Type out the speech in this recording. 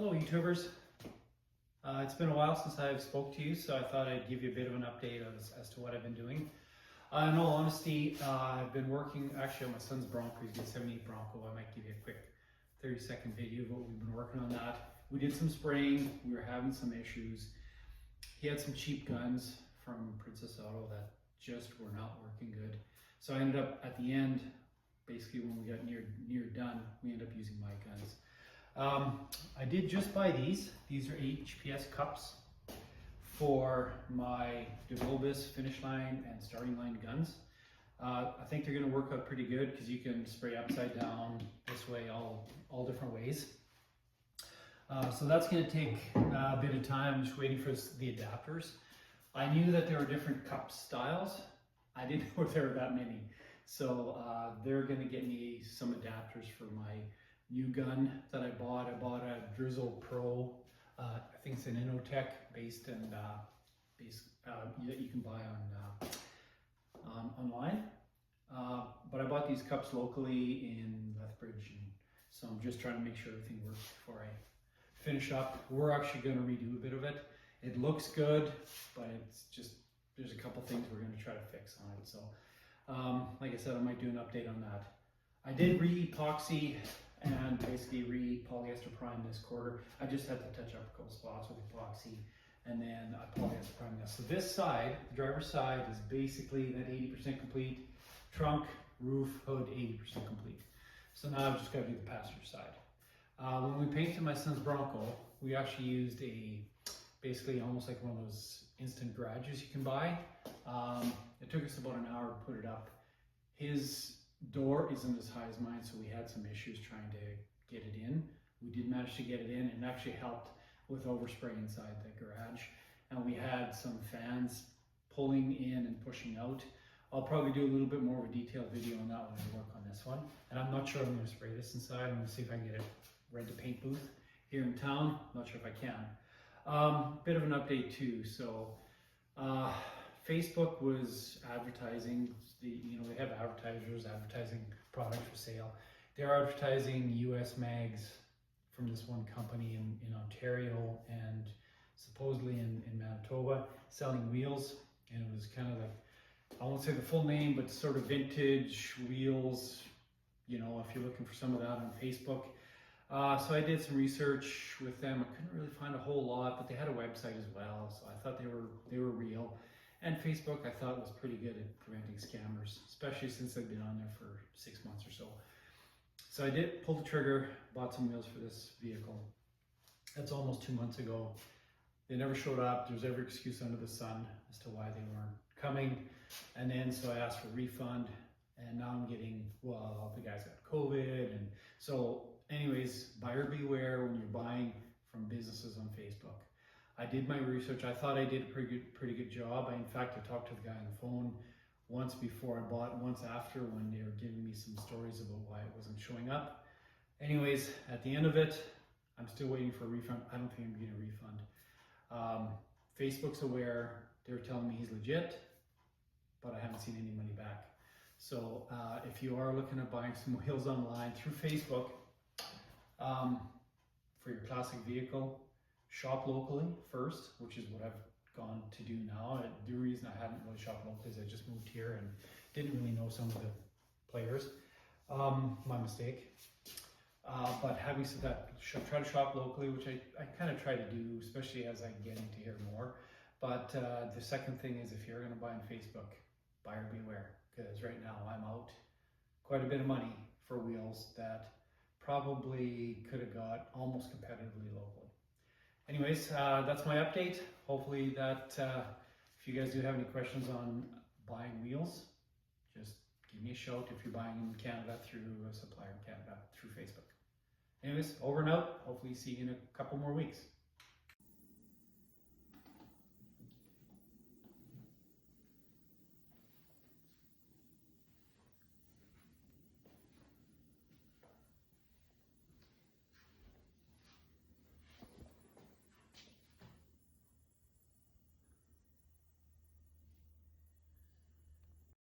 Hello YouTubers. It's been a while since I've spoke to you, so I thought I'd give you a bit of an update as to what I've been doing. In all honesty, I've been working actually on my son's Bronco. He's got a 78 Bronco. I might give you a quick 30-second video of what we've been working on that. We did some spraying. We were having some issues. He had some cheap guns from Princess Auto that just were not working good. So I ended up at the end, basically when we got near done, we ended up using my guns. I did just buy these. These are HPS cups for my DeVilbiss finish line and starting line guns. I think they're going to work out pretty good because you can spray upside down, this way, all different ways. So that's going to take a bit of time. I'm just waiting for the adapters. I knew that there were different cup styles. I didn't know there were that many. So they're going to get me some adapters for my new gun that I bought. I bought a Drizzle Pro. I think it's an Innotech based and that you can buy on online. But I bought these cups locally in Lethbridge, and so I'm just trying to make sure everything works before I finish up. We're actually going to redo a bit of it. It looks good, but it's just there's a couple things we're going to try to fix on it. So, like I said, I might do an update on that. I did re-epoxy and basically re-polyester prime this quarter. I just had to touch up a couple spots with epoxy, and then I polyester prime this. So this side, the driver's side, is basically that 80% complete. Trunk, roof, hood, 80% complete. So now I've just got to do the passenger side. When we painted my son's Bronco, we actually used basically almost like one of those instant garages you can buy. It took us about an hour to put it up. His door isn't as high as mine, so we had some issues trying to get it in. We did manage to get it in, and it actually helped with overspray inside the garage. And we had some fans pulling in and pushing out. I'll probably do a little bit more of a detailed video on that when I work on this one. And I'm not sure I'm going to spray this inside. I'm going to see if I can get it rent a paint booth here in town. Not sure if I can. Bit of an update too. So Facebook was advertising, they have advertisers advertising products for sale. They're advertising US mags from this one company in Ontario and supposedly in Manitoba, selling wheels. And it was kind of like, I won't say the full name, but sort of vintage wheels, if you're looking for some of that on Facebook. So I did some research with them. I couldn't really find a whole lot, but they had a website as well. So I thought they were real. And Facebook, I thought, was pretty good at preventing scammers, especially since I've been on there for 6 months or so. So I did pull the trigger, bought some wheels for this vehicle. That's almost 2 months ago. They never showed up. There's every excuse under the sun as to why they weren't coming. And then so I asked for a refund, and now I'm getting, well, the guy's got COVID. And so anyways, buyer beware when you're buying from businesses on Facebook. I did my research. I thought I did a pretty good job. In fact, I talked to the guy on the phone once before I bought, once after, when they were giving me some stories about why it wasn't showing up. Anyways, at the end of it, I'm still waiting for a refund. I don't think I'm getting a refund. Facebook's aware. They're telling me he's legit, but I haven't seen any money back. So if you are looking at buying some wheels online through Facebook for your classic vehicle, shop locally first, which is what I've gone to do now. The reason I hadn't really shopped locally is I just moved here and didn't really know some of the players. My mistake. But having said that, try to shop locally, which I kind of try to do, especially as I get into here more. But the second thing is, if you're going to buy on Facebook, buyer beware, because right now I'm out quite a bit of money for wheels that probably could have got almost competitively locally. Anyways, that's my update. Hopefully that if you guys do have any questions on buying wheels, just give me a shout if you're buying in Canada through a supplier in Canada through Facebook. Anyways, over and out. Hopefully see you in a couple more weeks.